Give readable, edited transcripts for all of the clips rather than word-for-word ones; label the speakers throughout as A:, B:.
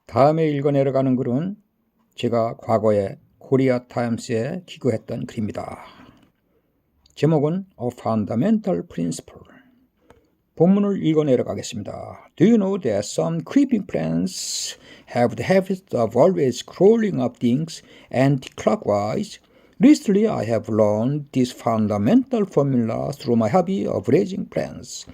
A: 다음에 읽어내려가는 글은 제가 과거에 코리아 타임스에 기고했던 글입니다. 제목은 A Fundamental Principle. 본문을 읽어내려가겠습니다. Do you know that some creeping plants have the habit of always crawling up things anti-clockwise? Recently, I have learned this fundamental formula through my hobby of raising plants.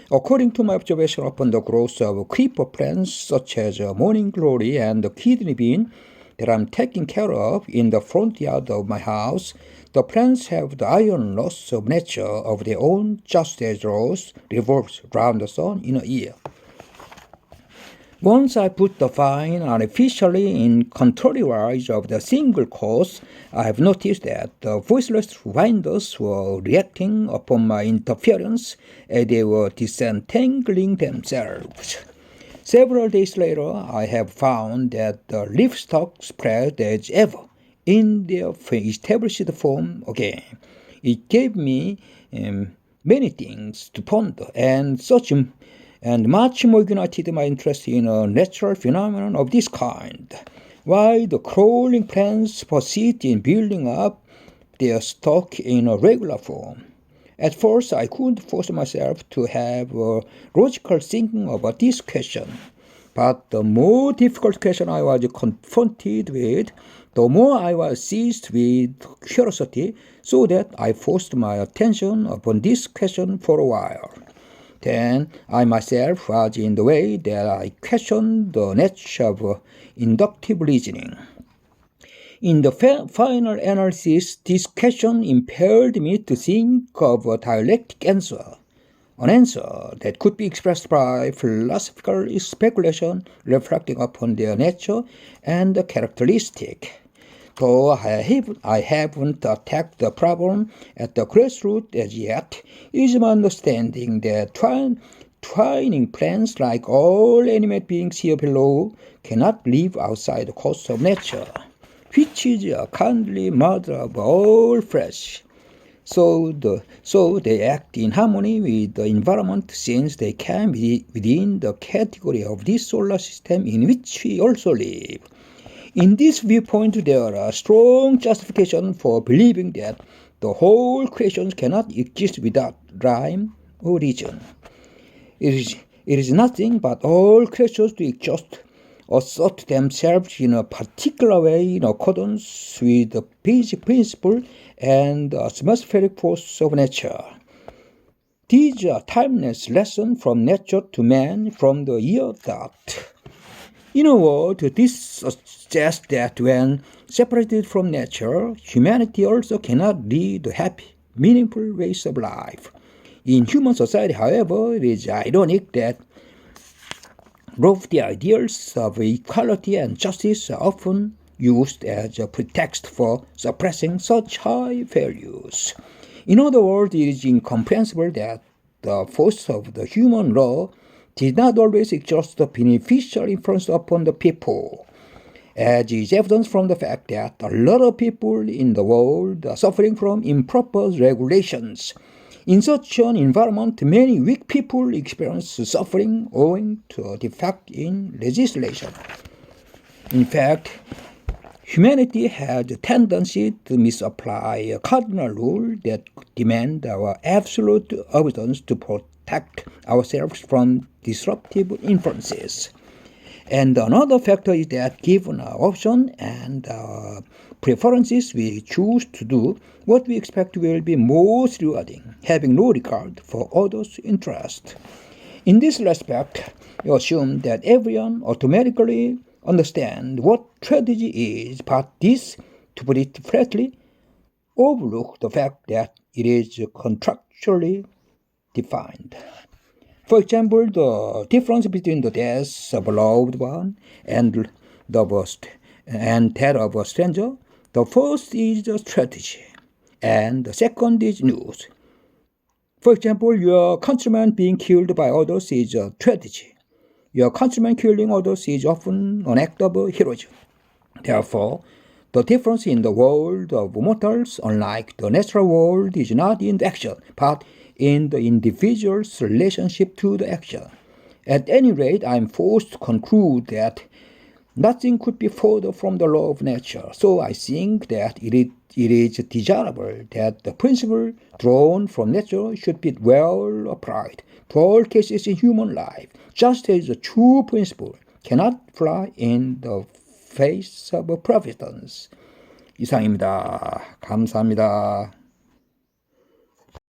A: According to my observation upon the growth of creeper plants such as morning glory and the kidney bean that I'm taking care of in the front yard of my house, the plants have the iron laws of nature of their own, just as the earth revolves round the sun in a year. Once I put the vine artificially in contrariwise of the single course, I have noticed that the voiceless winders were reacting upon my interference as they were disentangling themselves. Several days later, I have found that the leaf stalks spread as ever in their established form again. It gave me many things to ponder and much more ignited my interest in a natural phenomenon of this kind. Why the crawling plants persist in building up their stalk in a regular form. At first, I couldn't force myself to have a logical thinking about this question. But the more difficult question I was confronted with, the more I was seized with curiosity, so that I forced my attention upon this question for a while. Then I myself was in the way that I questioned the nature of inductive reasoning. In the final analysis, this question impelled me to think of a dialectic answer, an answer that could be expressed by philosophical speculation reflecting upon their nature and characteristic. Though I haven't attacked the problem at the grassroots as yet, it is my understanding that twining plants, like all animate beings here below, cannot live outside the course of nature, which is a kindly mother of all flesh. So they act in harmony with the environment, since they can be within the category of this solar system in which we also live. In this viewpoint, there are strong justifications for believing that the whole creation cannot exist without rhyme or reason. It is nothing but all creatures to exist, assert themselves in a particular way in accordance with the basic principle and atmospheric force of nature. These are timeless lessons from nature to man from the year dot. In a word, this suggests that when separated from nature, humanity also cannot lead happy, meaningful ways of life. In human society, however, it is ironic that lofty ideals of equality and justice are often used as a pretext for suppressing such high values. In other words, it is incomprehensible that the force of the human law did not always exert a beneficial influence upon the people, as is evident from the fact that a lot of people in the world are suffering from improper regulations. In such an environment, many weak people experience suffering owing to a defect in legislation. In fact, humanity has a tendency to misapply a cardinal rule that demands our absolute obedience to protect ourselves from disruptive influences. And another factor is that given our option and our preferences, we choose to do what we expect will be most rewarding, having no regard for others' interest. In this respect, we assume that everyone automatically understands what strategy is, but this, to put it flatly, overlook the fact that it is contractually defined. For example, the difference between the death of a loved one and that of a stranger, the first is a strategy, and the second is news. For example, your countryman being killed by others is a tragedy. Your countryman killing others is often an act of heroism. Therefore, the difference in the world of mortals, unlike the natural world, is not in the action, but in the individual's relationship to the action. At any rate, I am forced to conclude that Nothing could be further from the law of nature. So I think that it is desirable that the principle drawn from nature should be well applied to all cases in human life, just as a true principle cannot fly in the face of providence. 이상입니다. 감사합니다.